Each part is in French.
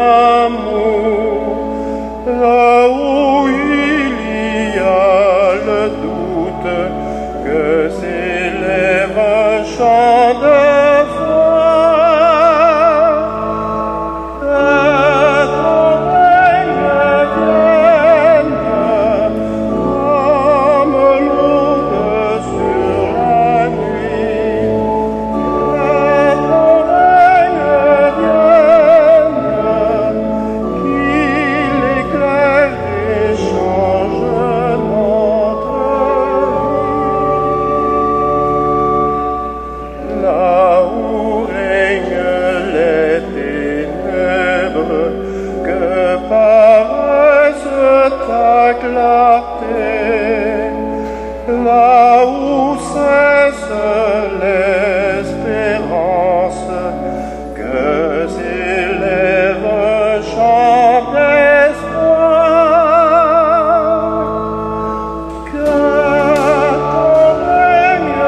amour, là où il y a le doute, que s'élève un chant de foi. Que ton règne vienne comme l'aube sur la nuit. Que ton règne vienne, qu'il éclaire et change notre vie. Là où règnent les ténèbres, que paraisse ta clarté, là où cesse l'espérance, que s'élève un chant d'espoir. Que ton règne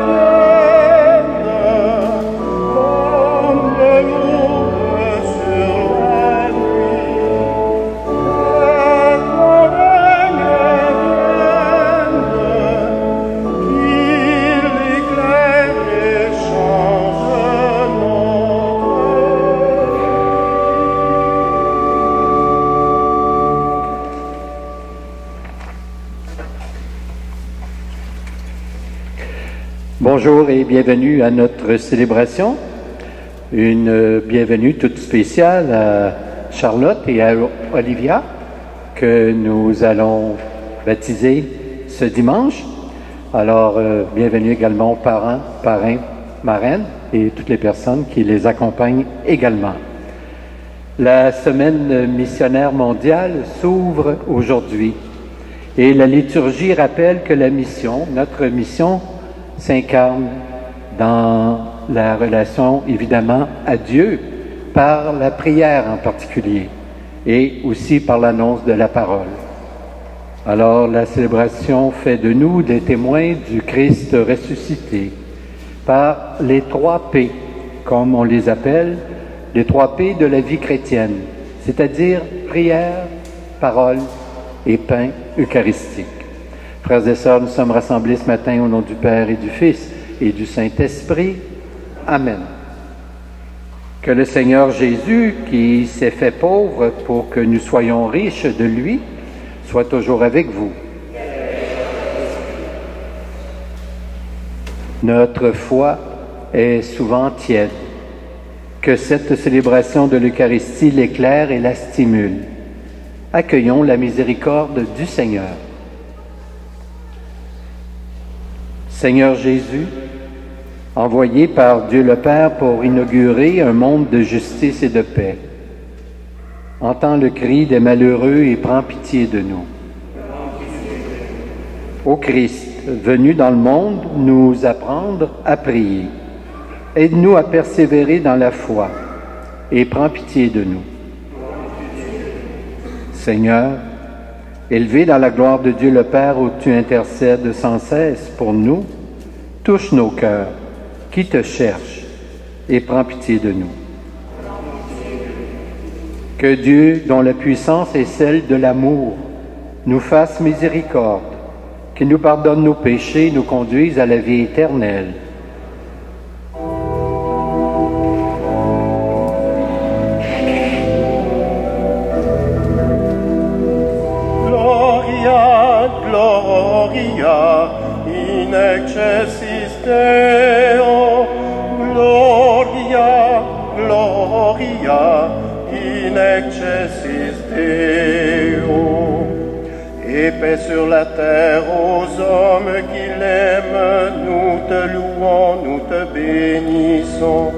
vienne comme l'aube sur la nuit. Que ton règne vienne, qu'il éclaire et change notre vie. Bonjour et bienvenue à notre célébration. Une bienvenue toute spéciale à Charlotte et à Olivia que nous allons baptiser ce dimanche. Alors, bienvenue également aux parents, parrains, marraines et toutes les personnes qui les accompagnent également. La semaine missionnaire mondiale s'ouvre aujourd'hui et la liturgie rappelle que la mission, notre mission, s'incarne dans la relation évidemment à Dieu, par la prière en particulier, et aussi par l'annonce de la parole. Alors la célébration fait de nous des témoins du Christ ressuscité, par les 3 P, comme on les appelle, les 3 P de la vie chrétienne, c'est-à-dire prière, parole et pain eucharistique. Frères et sœurs, nous sommes rassemblés ce matin au nom du Père et du Fils et du Saint-Esprit. Amen. Que le Seigneur Jésus, qui s'est fait pauvre pour que nous soyons riches de lui, soit toujours avec vous. Notre foi est souvent tiède. Que cette célébration de l'Eucharistie l'éclaire et la stimule. Accueillons la miséricorde du Seigneur. Seigneur Jésus, envoyé par Dieu le Père pour inaugurer un monde de justice et de paix, entends le cri des malheureux et prends pitié de nous. Ô Christ, venu dans le monde nous apprendre à prier, aide-nous à persévérer dans la foi et prends pitié de nous. Seigneur, élevé dans la gloire de Dieu le Père où tu intercèdes sans cesse pour nous, touche nos cœurs qui te cherchent et prends pitié de nous. Que Dieu, dont la puissance est celle de l'amour, nous fasse miséricorde, qu'il nous pardonne nos péchés et nous conduise à la vie éternelle. Gloria in excelsis Deo, Gloria, Gloria in excelsis Deo. Et paix sur la terre aux hommes qui l'aiment, nous te louons, nous te bénissons,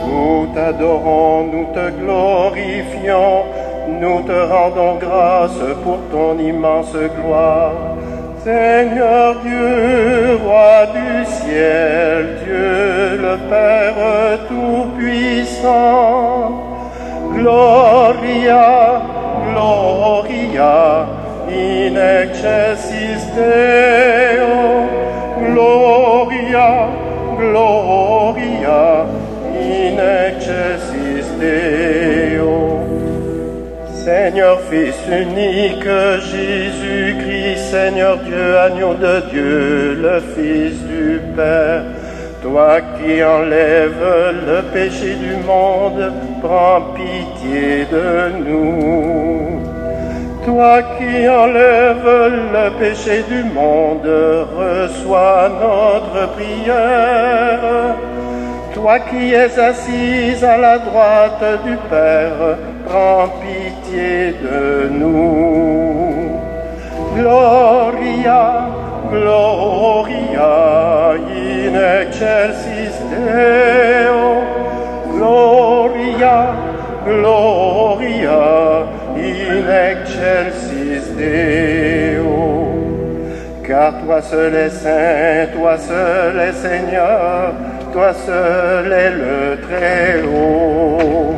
nous t'adorons, nous te glorifions, nous te rendons grâce pour ton immense gloire. Seigneur Dieu, roi du ciel, Dieu le Père tout-puissant, Gloria, Gloria in excelsis Deo, Gloria, Gloria in excelsis Deo. Seigneur Fils unique, Jésus-Christ, Seigneur Dieu, agneau de Dieu, le Fils du Père, toi qui enlèves le péché du monde, prends pitié de nous. Toi qui enlèves le péché du monde, reçois notre prière. Toi qui es assise à la droite du Père, prends pitié de nous. Gloria, Gloria, in excelsis Deo. Gloria, Gloria, in excelsis Deo. Car toi seul est saint, toi seul est Seigneur, toi seul est le Très-Haut.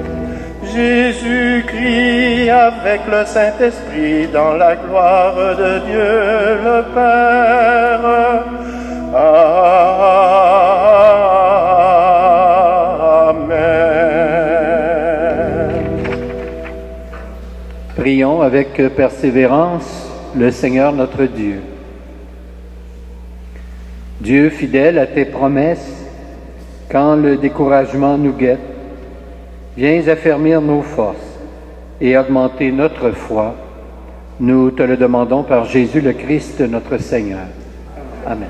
Jésus-Christ avec le Saint-Esprit dans la gloire de Dieu le Père. Amen. Prions avec persévérance le Seigneur notre Dieu. Dieu fidèle à tes promesses, quand le découragement nous guette, viens affermir nos forces et augmenter notre foi. Nous te le demandons par Jésus le Christ, notre Seigneur. Amen.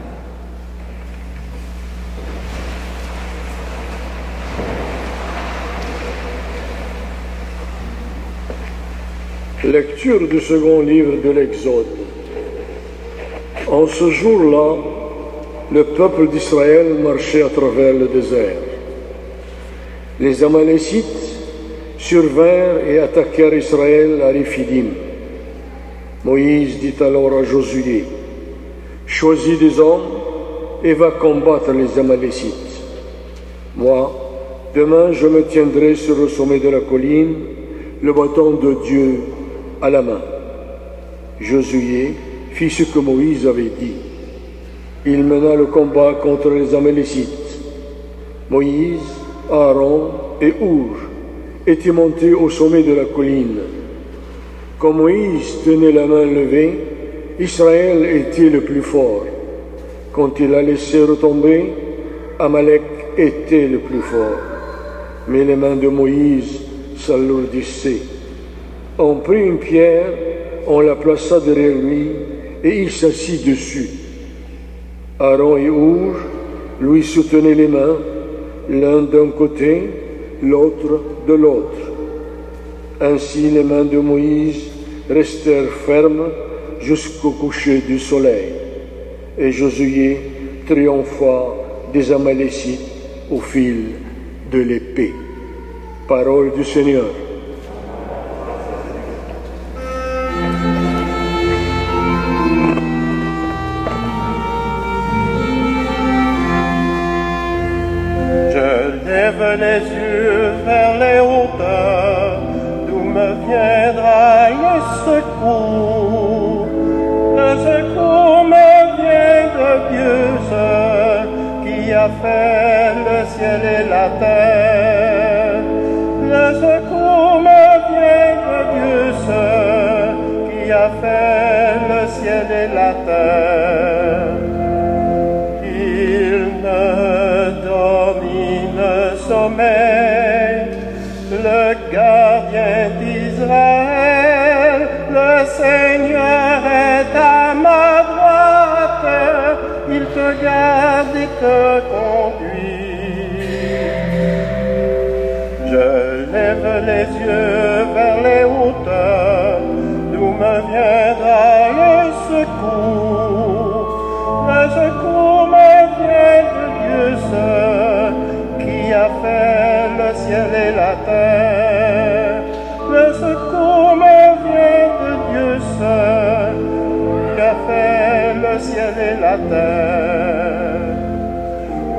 Lecture du second livre de l'Exode. En ce jour-là, le peuple d'Israël marchait à travers le désert. Les Amalécites survinrent et attaquèrent Israël à Réphidim. Moïse dit alors à Josué, « Choisis des hommes et va combattre les Amalécites. Moi, demain, je me tiendrai sur le sommet de la colline, le bâton de Dieu à la main. » Josué fit ce que Moïse avait dit. Il mena le combat contre les Amalécites. Moïse, Aaron et Hur étaient montés au sommet de la colline. Comme Moïse tenait la main levée, Israël était le plus fort. Quand il a laissé retomber, Amalek était le plus fort. Mais les mains de Moïse s'alourdissaient. On prit une pierre, on la plaça derrière lui et il s'assit dessus. Aaron et Hur lui soutenaient les mains, l'un d'un côté, l'autre de l'autre. Ainsi les mains de Moïse restèrent fermes jusqu'au coucher du soleil. Et Josué triompha des Amalécites au fil de l'épée. Parole du Seigneur. Lève les yeux vers les hauteurs, d'où me viendra le secours. Le secours me vient de Dieu seul, qui a fait le ciel et la terre. Le secours me vient de Dieu seul, qui a fait le ciel et la terre. Il ne domine sommeil, le gardien d'Israël, le Seigneur est à ma droite, il te garde et te conduit. Je lève les yeux vers les hauteurs, d'où me viendra le secours. Le secours me vient de Dieu seul, qui a fait le ciel et la terre. Le secours me vient de Dieu seul, qui a fait le ciel et la terre.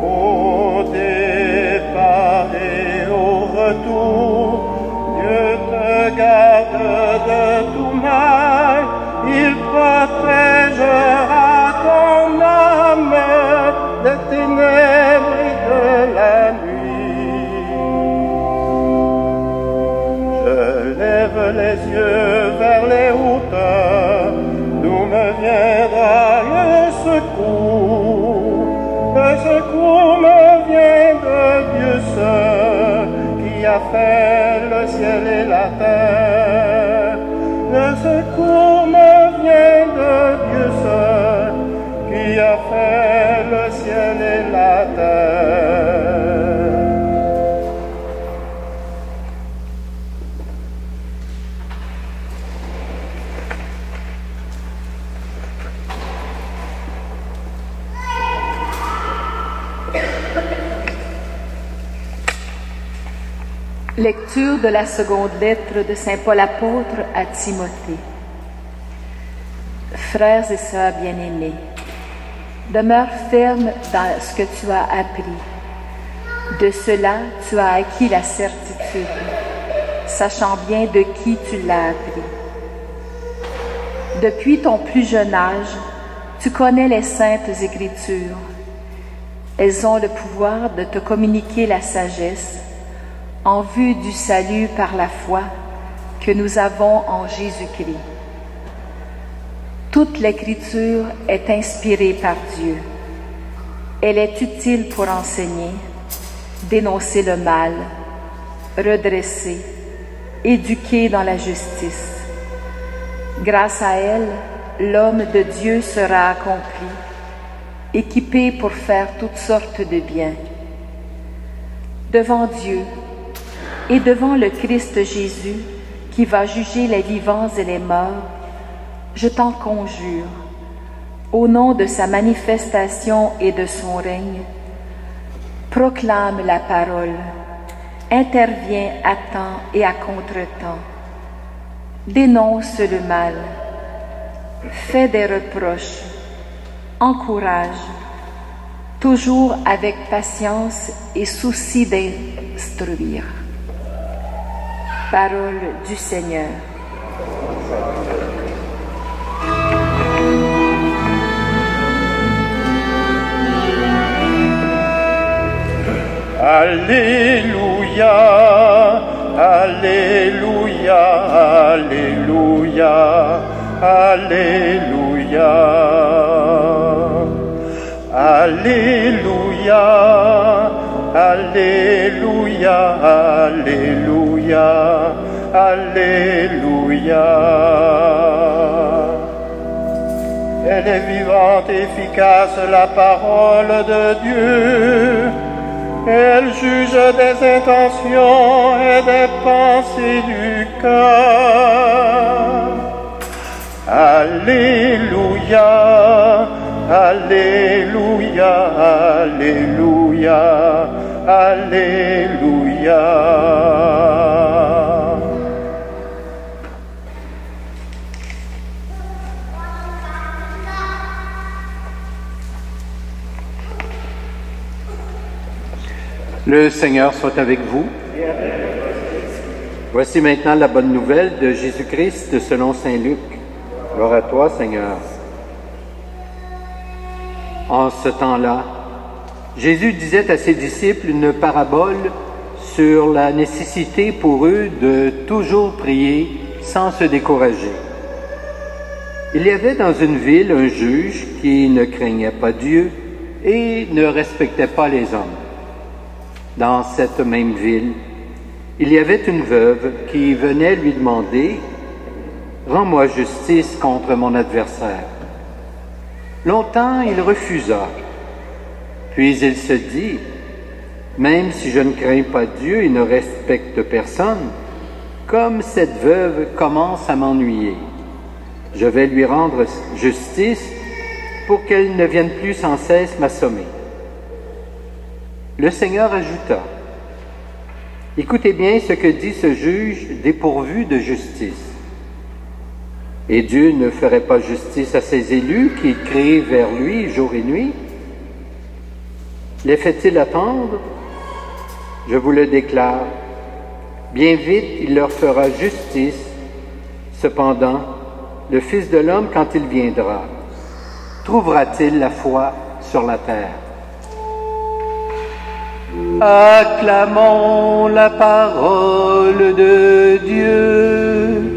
Au départ et au retour, Dieu te garde de tout mal, il protégera ton âme des ténèbres et de la nuit. Je lève les yeux vers les hauteurs, d'où me viendra le secours. Le secours me vient de Dieu seul, qui a fait le ciel et la terre. Le secours me vient de Dieu seul, qui a fait le ciel et la terre. Lecture de la seconde lettre de Saint Paul apôtre à Timothée. Frères et sœurs bien-aimés, demeure ferme dans ce que tu as appris. De cela, tu as acquis la certitude, sachant bien de qui tu l'as appris. Depuis ton plus jeune âge, tu connais les saintes Écritures. Elles ont le pouvoir de te communiquer la sagesse en vue du salut par la foi que nous avons en Jésus-Christ. Toute l'Écriture est inspirée par Dieu. Elle est utile pour enseigner, dénoncer le mal, redresser, éduquer dans la justice. Grâce à elle, l'homme de Dieu sera accompli, équipé pour faire toutes sortes de biens. Devant Dieu et devant le Christ Jésus, qui va juger les vivants et les morts, je t'en conjure, au nom de sa manifestation et de son règne, proclame la parole, interviens à temps et à contre-temps, dénonce le mal, fais des reproches, encourage, toujours avec patience et souci d'instruire. Parole du Seigneur. Alléluia, Alléluia, Alléluia, Alléluia, Alléluia, Alléluia, Alléluia, Alléluia. Elle est vivante, efficace, la parole de Dieu. Elle juge des intentions et des pensées du cœur. Alléluia, Alléluia, Alléluia, Alléluia. Le Seigneur soit avec vous. Voici maintenant la bonne nouvelle de Jésus-Christ selon saint Luc. Gloire à toi, Seigneur. En ce temps-là, Jésus disait à ses disciples une parabole sur la nécessité pour eux de toujours prier sans se décourager. Il y avait dans une ville un juge qui ne craignait pas Dieu et ne respectait pas les hommes. Dans cette même ville, il y avait une veuve qui venait lui demander « Rends-moi justice contre mon adversaire ». Longtemps, il refusa. Puis il se dit « Même si je ne crains pas Dieu et ne respecte personne, comme cette veuve commence à m'ennuyer, je vais lui rendre justice pour qu'elle ne vienne plus sans cesse m'assommer. » Le Seigneur ajouta, « Écoutez bien ce que dit ce juge dépourvu de justice. Et Dieu ne ferait pas justice à ses élus qui crient vers lui jour et nuit? Les fait-il attendre? Je vous le déclare, bien vite il leur fera justice. Cependant, le Fils de l'homme, quand il viendra, trouvera-t-il la foi sur la terre? » Acclamons la parole de Dieu.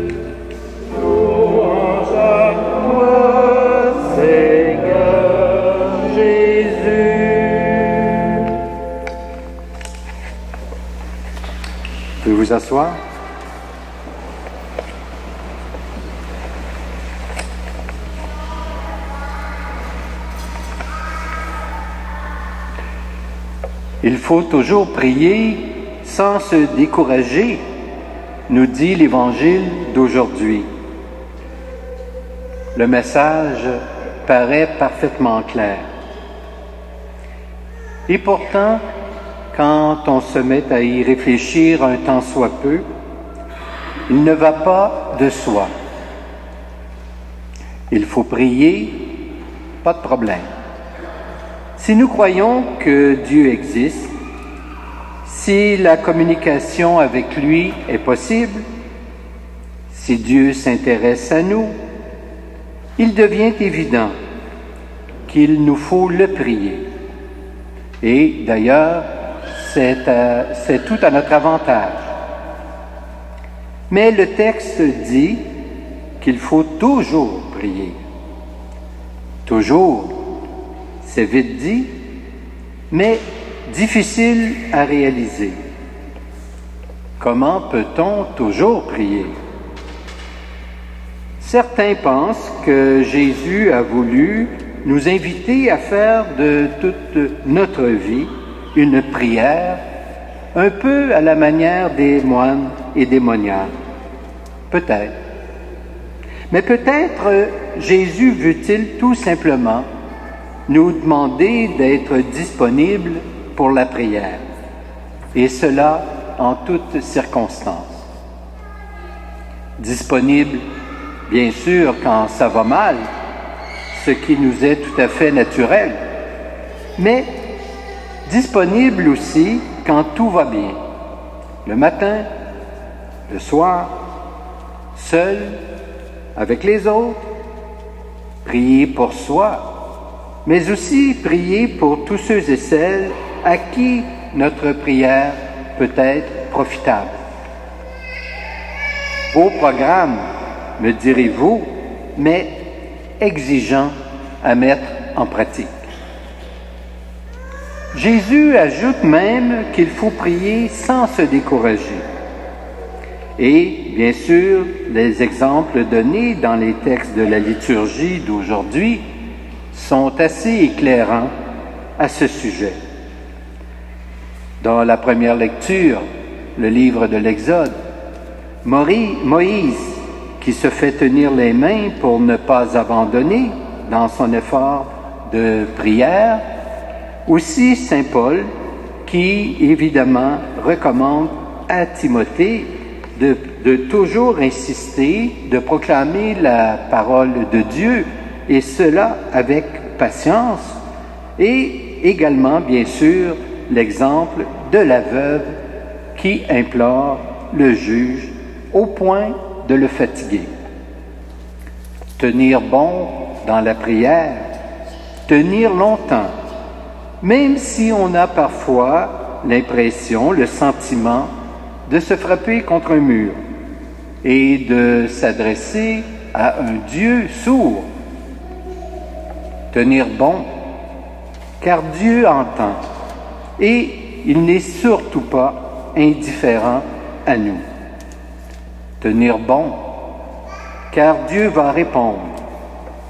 vous asseoir. Il faut toujours prier sans se décourager, nous dit l'Évangile d'aujourd'hui. Le message paraît parfaitement clair. Et pourtant, quand on se met à y réfléchir un tant soit peu, il ne va pas de soi. Il faut prier, pas de problème. Si nous croyons que Dieu existe, si la communication avec lui est possible, si Dieu s'intéresse à nous, il devient évident qu'il nous faut le prier. Et d'ailleurs, c'est tout à notre avantage. Mais le texte dit qu'il faut toujours prier. Toujours. C'est vite dit, mais difficile à réaliser. Comment peut-on toujours prier? Certains pensent que Jésus a voulu nous inviter à faire de toute notre vie une prière, un peu à la manière des moines et des moniales. Peut-être. Mais peut-être Jésus veut-il tout simplement nous demander d'être disponibles pour la prière, et cela en toutes circonstances. Disponible, bien sûr, quand ça va mal, ce qui nous est tout à fait naturel, mais disponible aussi quand tout va bien, le matin, le soir, seul, avec les autres, prier pour soi, mais aussi prier pour tous ceux et celles à qui notre prière peut être profitable. Beau programme, me direz-vous, mais exigeant à mettre en pratique. Jésus ajoute même qu'il faut prier sans se décourager. Et, bien sûr, les exemples donnés dans les textes de la liturgie d'aujourd'hui sont assez éclairants à ce sujet. Dans la première lecture, le livre de l'Exode, Moïse, qui se fait tenir les mains pour ne pas abandonner dans son effort de prière, aussi Saint Paul, qui évidemment recommande à Timothée de toujours insister, de proclamer la parole de Dieu, et cela avec patience, et également, bien sûr, l'exemple de la veuve qui implore le juge au point de le fatiguer. Tenir bon dans la prière, tenir longtemps, même si on a parfois l'impression, le sentiment de se frapper contre un mur et de s'adresser à un Dieu sourd. Tenir bon, car Dieu entend et il n'est surtout pas indifférent à nous. Tenir bon, car Dieu va répondre,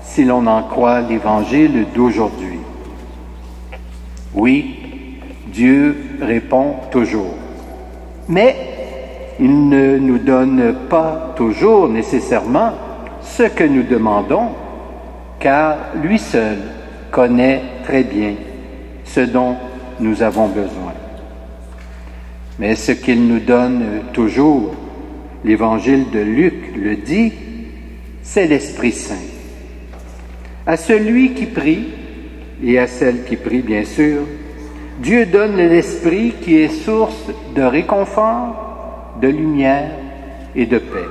si l'on en croit l'Évangile d'aujourd'hui. Oui, Dieu répond toujours, mais il ne nous donne pas toujours nécessairement ce que nous demandons, car lui seul connaît très bien ce dont nous avons besoin. Mais ce qu'il nous donne toujours, l'Évangile de Luc le dit, c'est l'Esprit Saint. À celui qui prie, et à celle qui prie bien sûr, Dieu donne l'Esprit qui est source de réconfort, de lumière et de paix.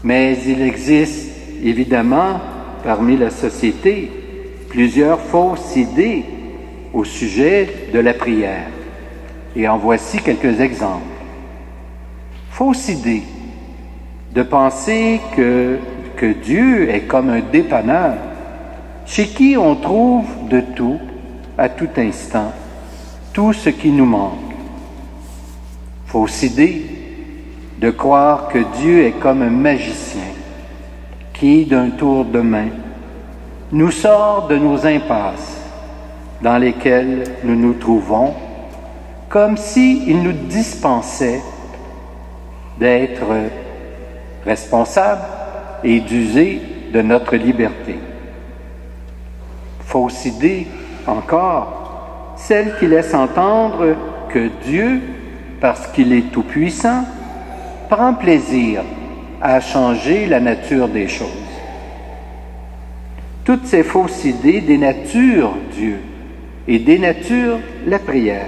Mais il existe évidemment parmi la société plusieurs fausses idées au sujet de la prière. Et en voici quelques exemples. Fausse idée de penser que Dieu est comme un dépanneur chez qui on trouve de tout, à tout instant, tout ce qui nous manque. Fausse de croire que Dieu est comme un magicien qui, d'un tour de main, nous sort de nos impasses dans lesquelles nous nous trouvons, comme s'il nous dispensait d'être responsables et d'user de notre liberté. Fausse idée, encore, celle qui laisse entendre que Dieu, parce qu'il est tout-puissant, prend plaisir à changer la nature des choses. Toutes ces fausses idées dénaturent Dieu et dénaturent la prière.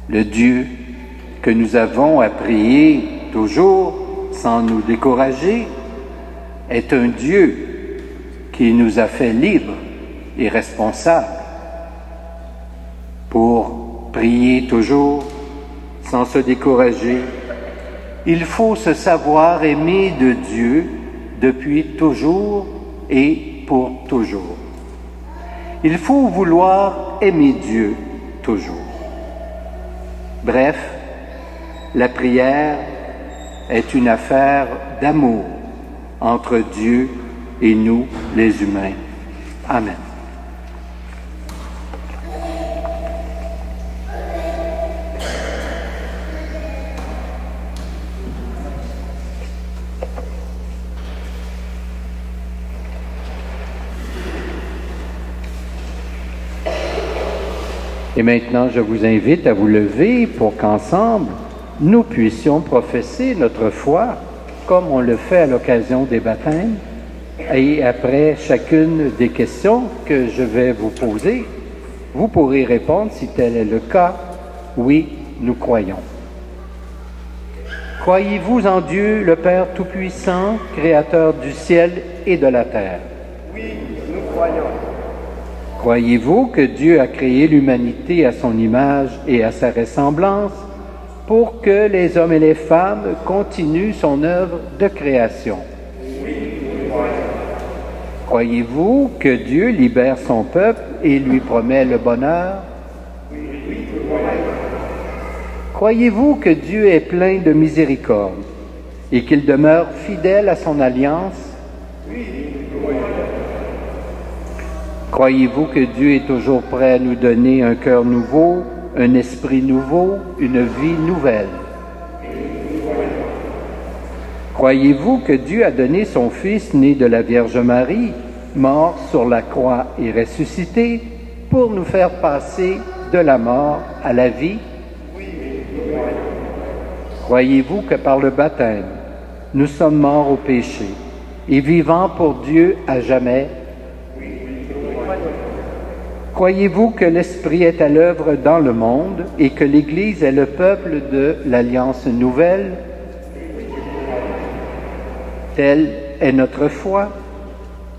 Le Dieu que nous avons à prier toujours sans nous décourager est un Dieu qui nous a fait libres et responsables pour prier toujours sans se décourager. Il faut se savoir aimer de Dieu depuis toujours et pour toujours. Il faut vouloir aimer Dieu toujours. Bref, la prière est une affaire d'amour entre Dieu et nous, les humains. Amen. Et maintenant, je vous invite à vous lever pour qu'ensemble, nous puissions professer notre foi comme on le fait à l'occasion des baptêmes. Et après chacune des questions que je vais vous poser, vous pourrez répondre, si tel est le cas, oui, nous croyons. Croyez-vous en Dieu, le Père Tout-Puissant, Créateur du ciel et de la terre? Oui, nous croyons. Croyez-vous que Dieu a créé l'humanité à son image et à sa ressemblance pour que les hommes et les femmes continuent son œuvre de création? Oui, nous croyons. Croyez-vous que Dieu libère son peuple et lui promet le bonheur? Oui, nous croyons. Croyez-vous que Dieu est plein de miséricorde et qu'il demeure fidèle à son alliance? Oui, nous croyons. Croyez-vous que Dieu est toujours prêt à nous donner un cœur nouveau, un esprit nouveau, une vie nouvelle? Croyez-vous que Dieu a donné son Fils né de la Vierge Marie, mort sur la croix et ressuscité, pour nous faire passer de la mort à la vie? Croyez-vous que par le baptême, nous sommes morts au péché et vivants pour Dieu à jamais? Croyez-vous que l'Esprit est à l'œuvre dans le monde et que l'Église est le peuple de l'Alliance nouvelle? Telle est notre foi.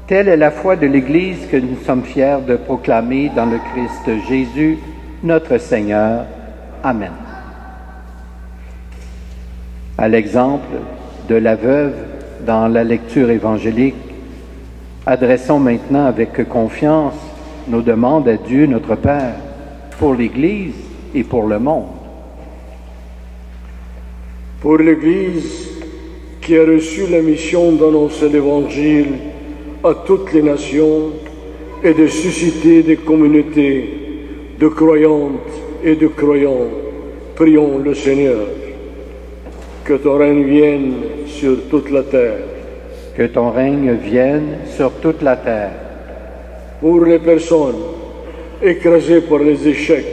Telle est la foi de l'Église que nous sommes fiers de proclamer dans le Christ Jésus, notre Seigneur. Amen. À l'exemple de la veuve dans la lecture évangélique, adressons maintenant avec confiance nos demandes à Dieu, notre Père, pour l'Église et pour le monde. Pour l'Église qui a reçu la mission d'annoncer l'Évangile à toutes les nations et de susciter des communautés de croyantes et de croyants, prions le Seigneur. Que ton règne vienne sur toute la terre. Que ton règne vienne sur toute la terre. Pour les personnes écrasées par les échecs,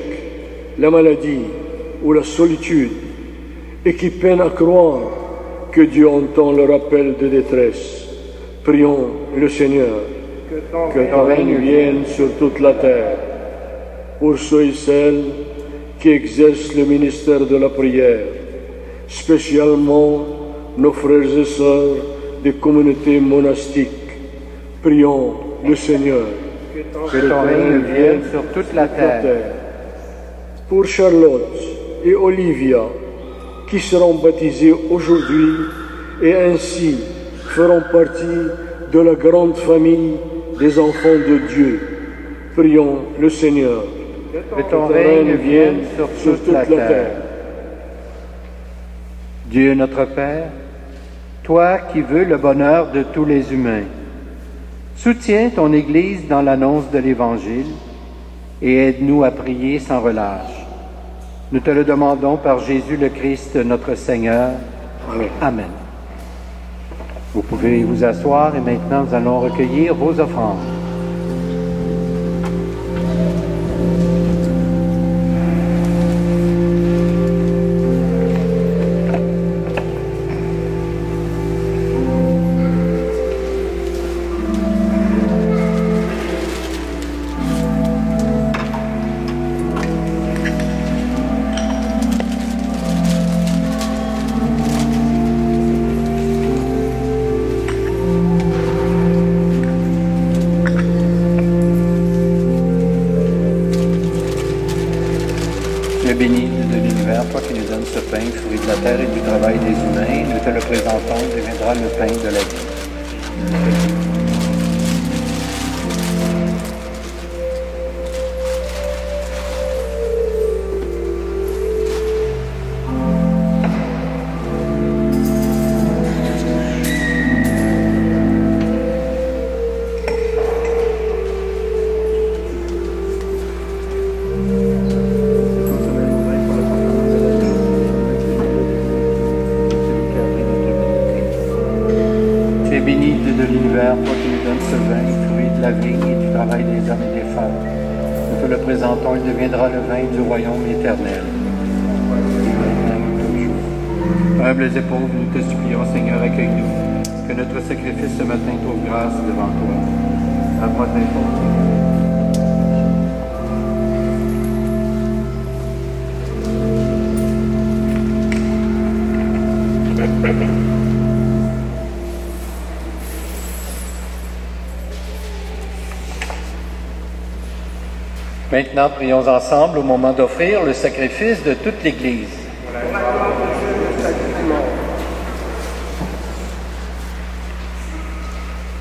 la maladie ou la solitude et qui peinent à croire que Dieu entend leur appel de détresse, prions le Seigneur. Que ton règne vienne sur toute la terre. Pour ceux et celles qui exercent le ministère de la prière, spécialement nos frères et sœurs des communautés monastiques, prions le Seigneur. Que ton règne vienne sur toute la terre. Pour Charlotte et Olivia, qui seront baptisés aujourd'hui et ainsi feront partie de la grande famille des enfants de Dieu, prions le Seigneur. Que ton règne vienne sur toute la terre. Dieu notre Père, toi qui veux le bonheur de tous les humains, soutiens ton Église dans l'annonce de l'Évangile et aide-nous à prier sans relâche. Nous te le demandons par Jésus le Christ, notre Seigneur. Amen. Amen. Vous pouvez vous asseoir et maintenant nous allons recueillir vos offrandes. Béni de l'univers, toi qui nous donnes ce pain, fruit de la terre et du travail des humains, nous te le présentons, il deviendra le pain de la vie. Béni de l'univers, toi qui nous donnes ce vin, fruit de la vigne et du travail des hommes et des femmes. Nous te le présentons, il deviendra le vin du royaume éternel. Humbles et pauvres, nous te supplions, Seigneur, accueille-nous, que notre sacrifice ce matin trouve grâce devant toi. À moi t'importer. Maintenant, prions ensemble au moment d'offrir le sacrifice de toute l'Église.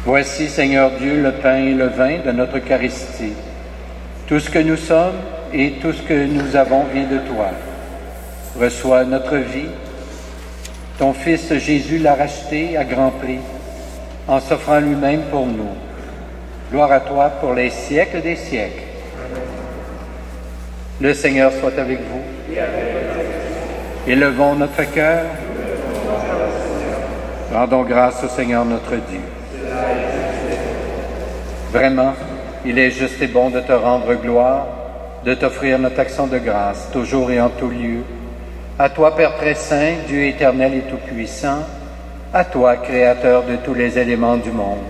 Voici, Seigneur Dieu, le pain et le vin de notre Eucharistie. Tout ce que nous sommes et tout ce que nous avons vient de toi. Reçois notre vie. Ton Fils Jésus l'a racheté à grand prix, en s'offrant lui-même pour nous. Gloire à toi pour les siècles des siècles. Le Seigneur soit avec vous. Élevons notre cœur. Rendons grâce au Seigneur notre Dieu. Vraiment, il est juste et bon de te rendre gloire, de t'offrir notre action de grâce, toujours et en tout lieu. À toi, Père très saint, Dieu éternel et tout-puissant, à toi, Créateur de tous les éléments du monde,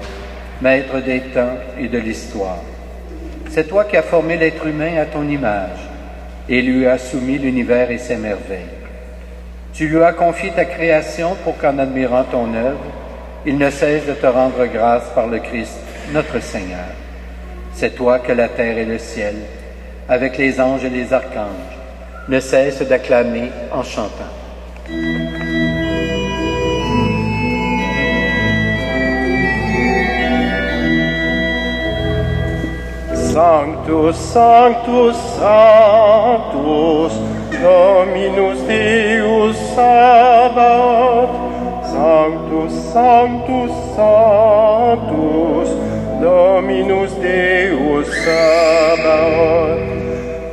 Maître des temps et de l'histoire. C'est toi qui as formé l'être humain à ton image et lui as soumis l'univers et ses merveilles. Tu lui as confié ta création pour qu'en admirant ton œuvre, il ne cesse de te rendre grâce par le Christ, notre Seigneur. C'est toi que la terre et le ciel, avec les anges et les archanges, ne cessent d'acclamer en chantant. Sanctus, Sanctus, Sanctus, Dominus Deus Sabaoth. Sanctus, Sanctus, Sanctus, Dominus Deus Sabaoth.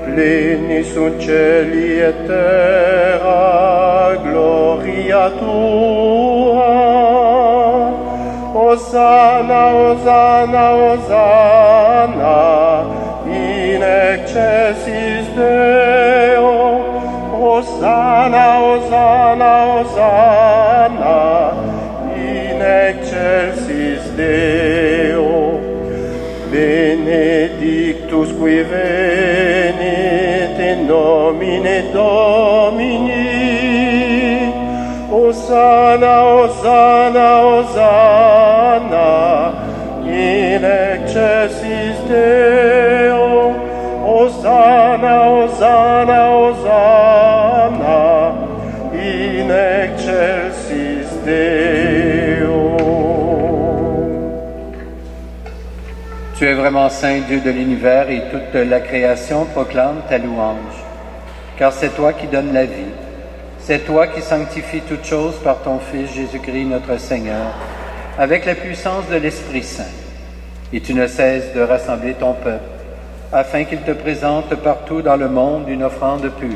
Pleni sunt celi et terra, gloria tua. Hosanna, Hosanna, Hosanna, in excelsis Deo. Hosanna, Hosanna, Hosanna, in excelsis Deo. Benedictus qui venit in nomine Domini. Hosanna, Hosanna, Hosanna, in excelsis Deo. Hosanna, Hosanna, Hosanna, in excelsis Deo. Tu es vraiment saint, Dieu de l'univers, et toute la création proclame ta louange. Car c'est toi qui donnes la vie. C'est toi qui sanctifies toutes choses par ton Fils Jésus-Christ notre Seigneur, avec la puissance de l'Esprit Saint. Et tu ne cesses de rassembler ton peuple, afin qu'il te présente partout dans le monde une offrande pure.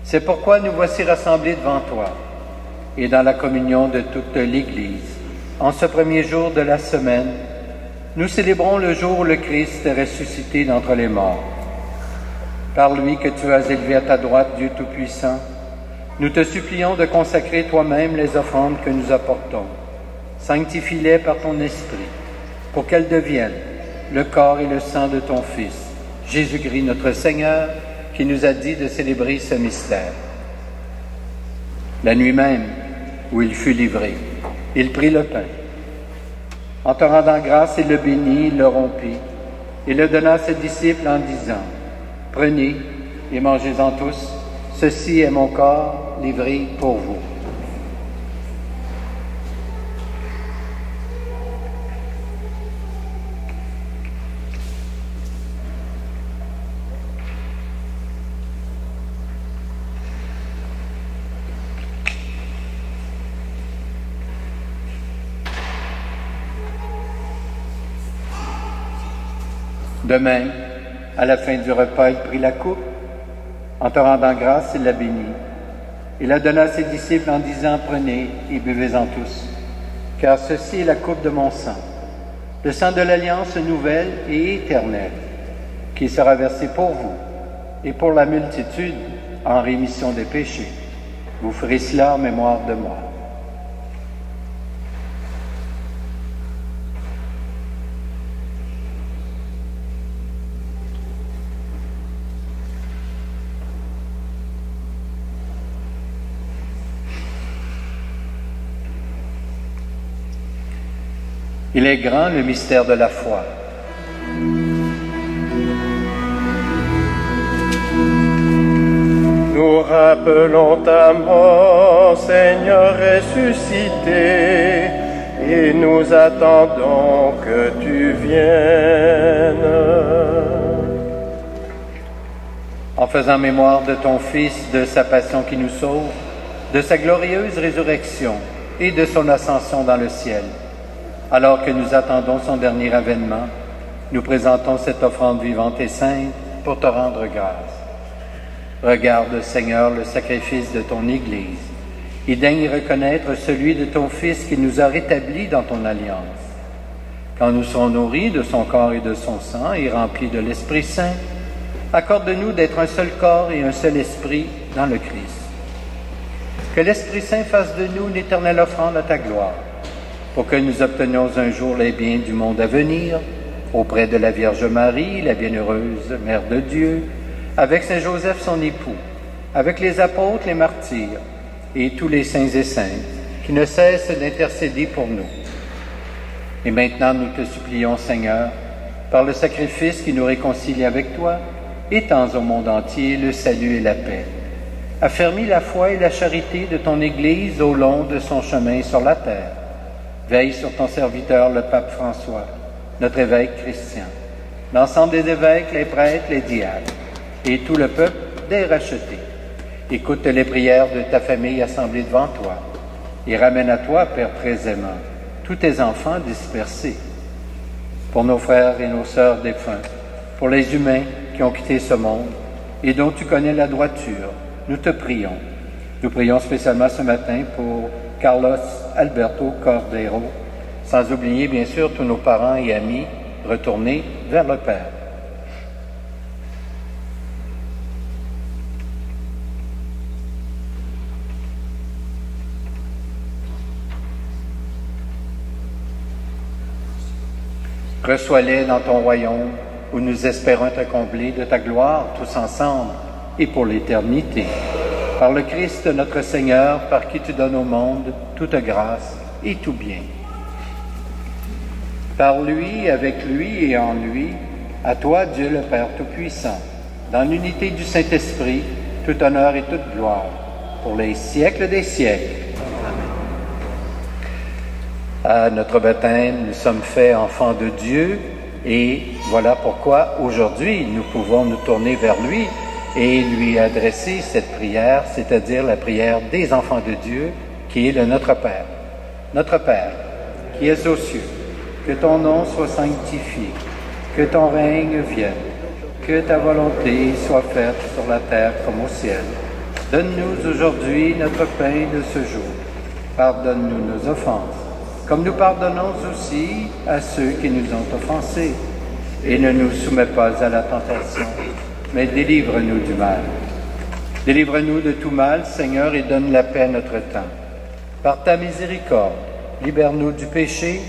C'est pourquoi nous voici rassemblés devant toi, et dans la communion de toute l'Église. En ce premier jour de la semaine, nous célébrons le jour où le Christ est ressuscité d'entre les morts. Par lui que tu as élevé à ta droite, Dieu Tout-Puissant, nous te supplions de consacrer toi-même les offrandes que nous apportons. Sanctifie-les par ton Esprit, pour qu'elles deviennent le corps et le sang de ton Fils, Jésus-Christ notre Seigneur, qui nous a dit de célébrer ce mystère. La nuit même où il fut livré, il prit le pain. En te rendant grâce, il le bénit, il le rompit, et le donna à ses disciples en disant, « Prenez et mangez-en tous, ceci est mon corps livré pour vous. » De même, à la fin du repas, il prit la coupe. En te rendant grâce, il la bénit. Il la donna à ses disciples en disant, « Prenez et buvez-en tous, car ceci est la coupe de mon sang, le sang de l'alliance nouvelle et éternelle, qui sera versé pour vous et pour la multitude en rémission des péchés. Vous ferez cela en mémoire de moi. » Il est grand le mystère de la foi. Nous rappelons ta mort, Seigneur ressuscité, et nous attendons que tu viennes. En faisant mémoire de ton Fils, de sa passion qui nous sauve, de sa glorieuse résurrection et de son ascension dans le ciel, alors que nous attendons son dernier avènement, nous présentons cette offrande vivante et sainte pour te rendre grâce. Regarde, Seigneur, le sacrifice de ton Église et daigne reconnaître celui de ton Fils qui nous a rétablis dans ton alliance. Quand nous serons nourris de son corps et de son sang et remplis de l'Esprit Saint, accorde-nous d'être un seul corps et un seul esprit dans le Christ. Que l'Esprit Saint fasse de nous une éternelle offrande à ta gloire, pour que nous obtenions un jour les biens du monde à venir, auprès de la Vierge Marie, la bienheureuse Mère de Dieu, avec Saint Joseph son époux, avec les apôtres, les martyrs, et tous les saints et saintes, qui ne cessent d'intercéder pour nous. Et maintenant, nous te supplions, Seigneur, par le sacrifice qui nous réconcilie avec toi, étends au monde entier le salut et la paix. Affermis la foi et la charité de ton Église au long de son chemin sur la terre. Veille sur ton serviteur, le pape François, notre évêque Christian, l'ensemble des évêques, les prêtres, les diacres, et tout le peuple des rachetés. Écoute les prières de ta famille assemblée devant toi, et ramène à toi, Père très aimant, tous tes enfants dispersés. Pour nos frères et nos sœurs défunts, pour les humains qui ont quitté ce monde, et dont tu connais la droiture, nous te prions. Nous prions spécialement ce matin pour Carlos Alberto Cordero, sans oublier bien sûr tous nos parents et amis retournés vers le Père. Reçois-les dans ton royaume, où nous espérons te combler de ta gloire tous ensemble et pour l'éternité. Par le Christ notre Seigneur, par qui tu donnes au monde toute grâce et tout bien. Par lui, avec lui et en lui, à toi, Dieu le Père Tout-Puissant, dans l'unité du Saint-Esprit, tout honneur et toute gloire, pour les siècles des siècles. Amen. À notre baptême, nous sommes faits enfants de Dieu, et voilà pourquoi aujourd'hui nous pouvons nous tourner vers lui et lui adresser cette prière, c'est-à-dire la prière des enfants de Dieu, qui est le Notre Père. Notre Père, qui es aux cieux, que ton nom soit sanctifié, que ton règne vienne, que ta volonté soit faite sur la terre comme au ciel. Donne-nous aujourd'hui notre pain de ce jour. Pardonne-nous nos offenses, comme nous pardonnons aussi à ceux qui nous ont offensés. Et ne nous soumets pas à la tentation, mais délivre-nous du mal. Délivre-nous de tout mal, Seigneur, et donne la paix à notre temps. Par ta miséricorde, libère-nous du péché,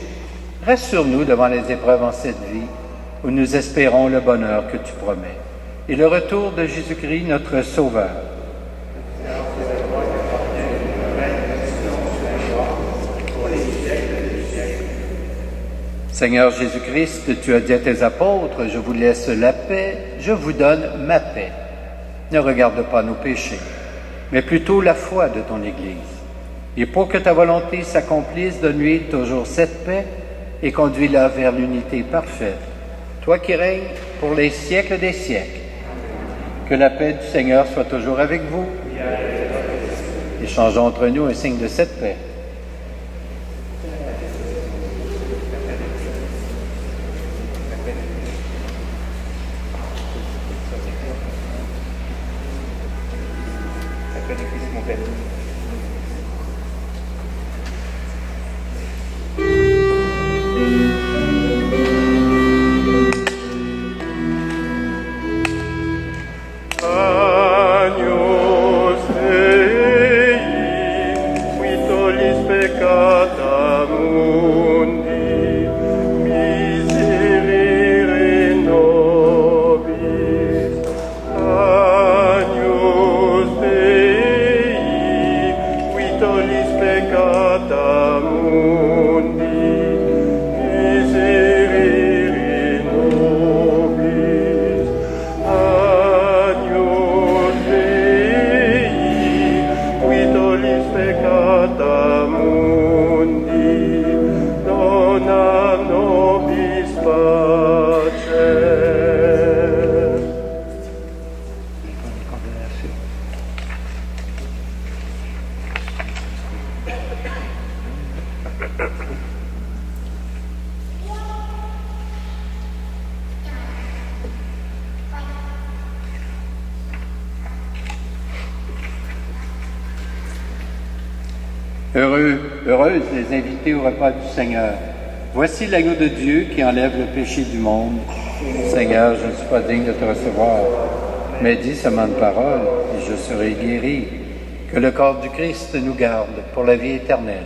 rassure-nous devant les épreuves en cette vie, où nous espérons le bonheur que tu promets, et le retour de Jésus-Christ, notre Sauveur. Seigneur Jésus-Christ, tu as dit à tes apôtres, je vous laisse la paix, je vous donne ma paix. Ne regarde pas nos péchés, mais plutôt la foi de ton Église. Et pour que ta volonté s'accomplisse, donne-lui toujours cette paix et conduis-la vers l'unité parfaite. Toi qui règnes pour les siècles des siècles, que la paix du Seigneur soit toujours avec vous. Échangeons entre nous un signe de cette paix. Heureuses les invités au repas du Seigneur. Voici l'agneau de Dieu qui enlève le péché du monde. Seigneur, je ne suis pas digne de te recevoir, mais dis seulement une parole et je serai guéri. Que le corps du Christ nous garde pour la vie éternelle.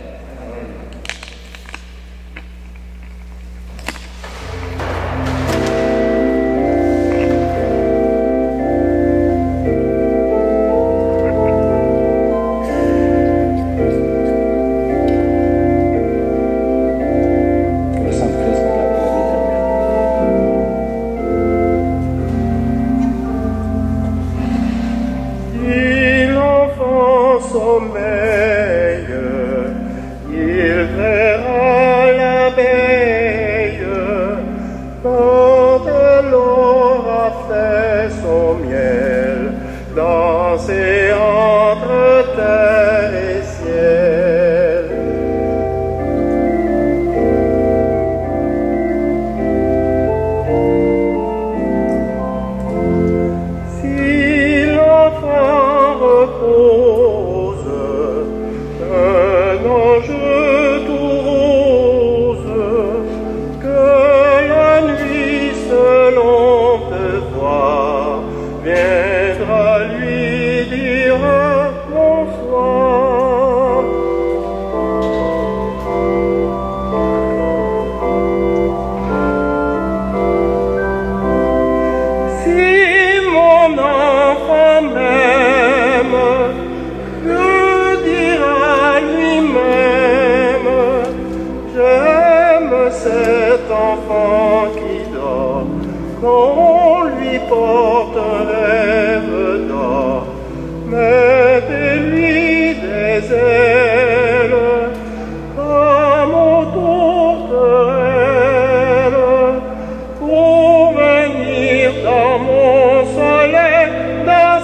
Dans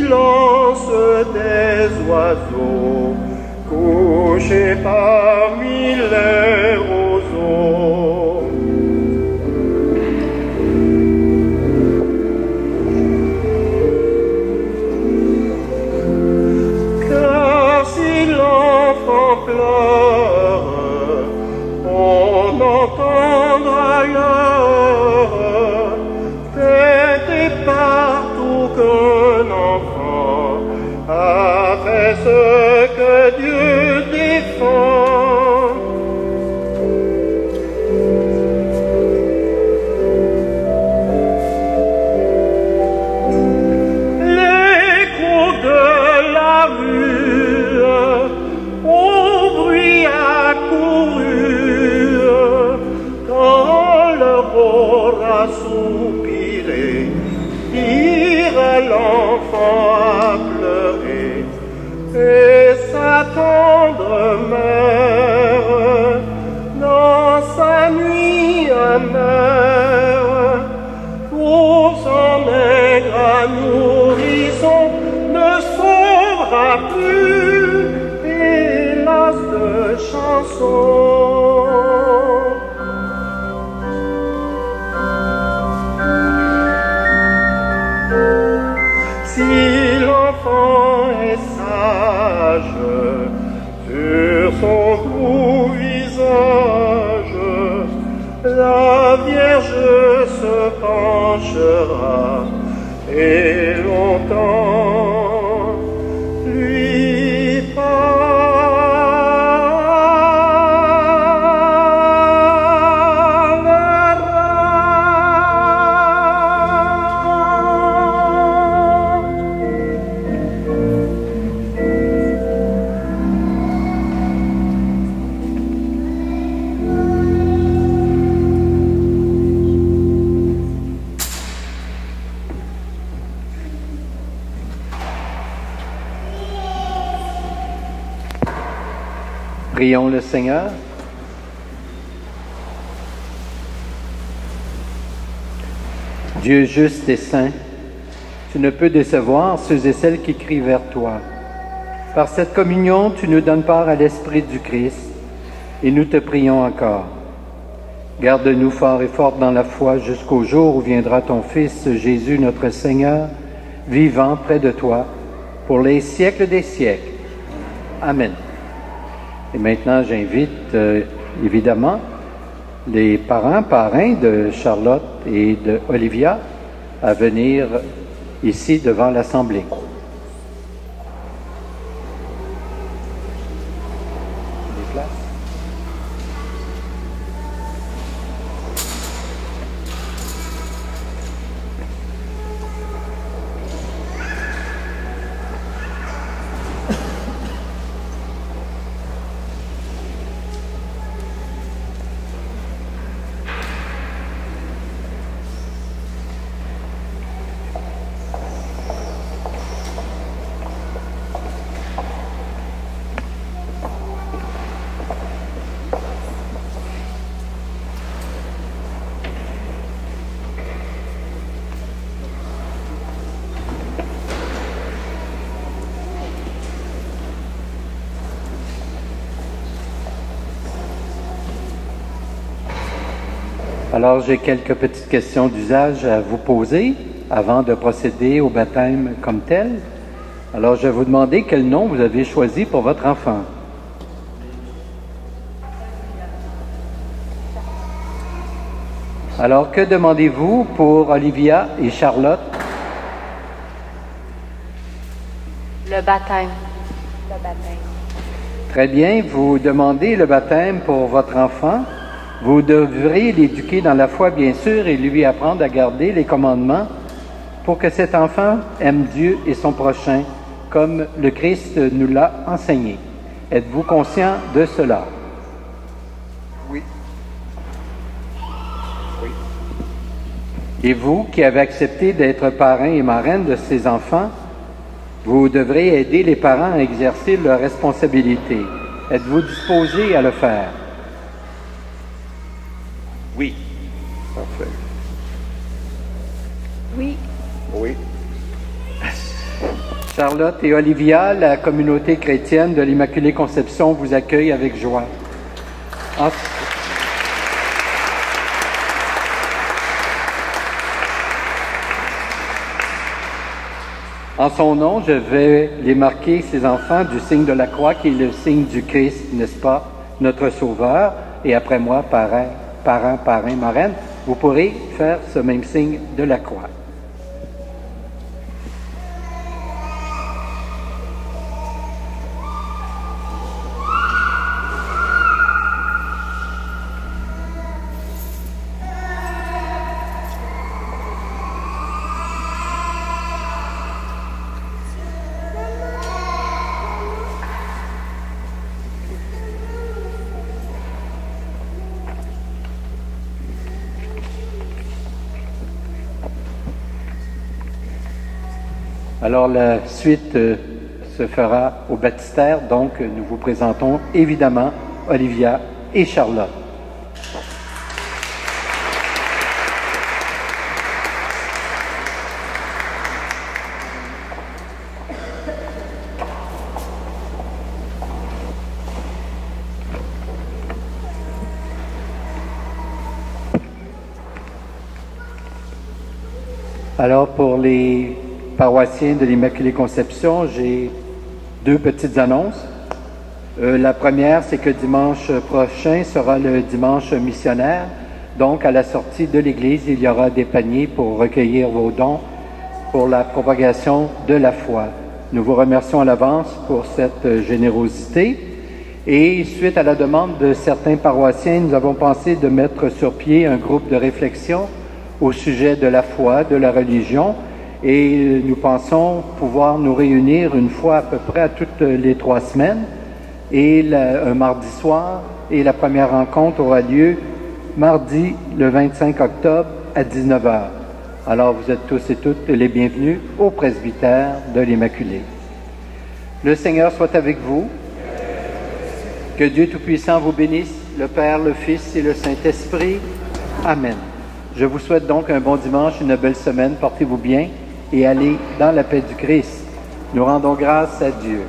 silence des oiseaux couchés parmi les roseaux. Car si l'enfant pleure, on entendra l'heure. C'était partout qu'un enfant a fait ce que Dieu défend. L'écho de la rue au bruit accouru, quand l'aurore a soupiré, ira l'enfant à pleurer, et sa tendre mère, dans sa nuit amère, pour son ingrat nourrisson, ne saura plus, hélas, de chanson. Si l'enfant est sage, sur son doux visage, la Vierge se penchera et longtemps lui Prions le Seigneur. Dieu juste et saint, tu ne peux décevoir ceux et celles qui crient vers toi. Par cette communion, tu nous donnes part à l'Esprit du Christ, et nous te prions encore. Garde-nous forts et fortes dans la foi jusqu'au jour où viendra ton Fils, Jésus notre Seigneur, vivant près de toi, pour les siècles des siècles. Amen. Et maintenant, j'invite évidemment les parrains de Charlotte et de Olivia à venir ici devant l'Assemblée. Alors, j'ai quelques petites questions d'usage à vous poser avant de procéder au baptême comme tel. Alors, je vais vous demander quel nom vous avez choisi pour votre enfant. Alors, que demandez-vous pour Olivia et Charlotte? Le baptême. Très bien, vous demandez le baptême pour votre enfant. Vous devrez l'éduquer dans la foi, bien sûr, et lui apprendre à garder les commandements pour que cet enfant aime Dieu et son prochain, comme le Christ nous l'a enseigné. Êtes-vous conscient de cela? Oui. Oui. Et vous, qui avez accepté d'être parrain et marraine de ces enfants, vous devrez aider les parents à exercer leurs responsabilités. Êtes-vous disposé à le faire? Oui. Parfait. Oui. Oui. Charlotte et Olivia, la communauté chrétienne de l'Immaculée Conception vous accueille avec joie. En son nom, je vais les marquer, ces enfants, du signe de la croix, qui est le signe du Christ, n'est-ce pas, notre Sauveur. Et après moi, parrain, marraine, vous pourrez faire ce même signe de la croix. Alors la suite se fera au baptistère, donc nous vous présentons évidemment Olivia et Charlotte. Alors pour les paroissiens de l'Immaculée Conception, j'ai deux petites annonces. La première, c'est que dimanche prochain sera le dimanche missionnaire. Donc, à la sortie de l'église, il y aura des paniers pour recueillir vos dons pour la propagation de la foi. Nous vous remercions à l'avance pour cette générosité. Et suite à la demande de certains paroissiens, nous avons pensé de mettre sur pied un groupe de réflexion au sujet de la foi, de la religion. Et nous pensons pouvoir nous réunir une fois à peu près à toutes les 3 semaines, et un mardi soir, et la première rencontre aura lieu mardi le 25 octobre à 19h. Alors vous êtes tous et toutes les bienvenus au presbytère de l'Immaculée. Le Seigneur soit avec vous. Que Dieu Tout-Puissant vous bénisse, le Père, le Fils et le Saint-Esprit. Amen. Je vous souhaite donc un bon dimanche, une belle semaine, portez-vous bien et allez dans la paix du Christ. Nous rendons grâce à Dieu.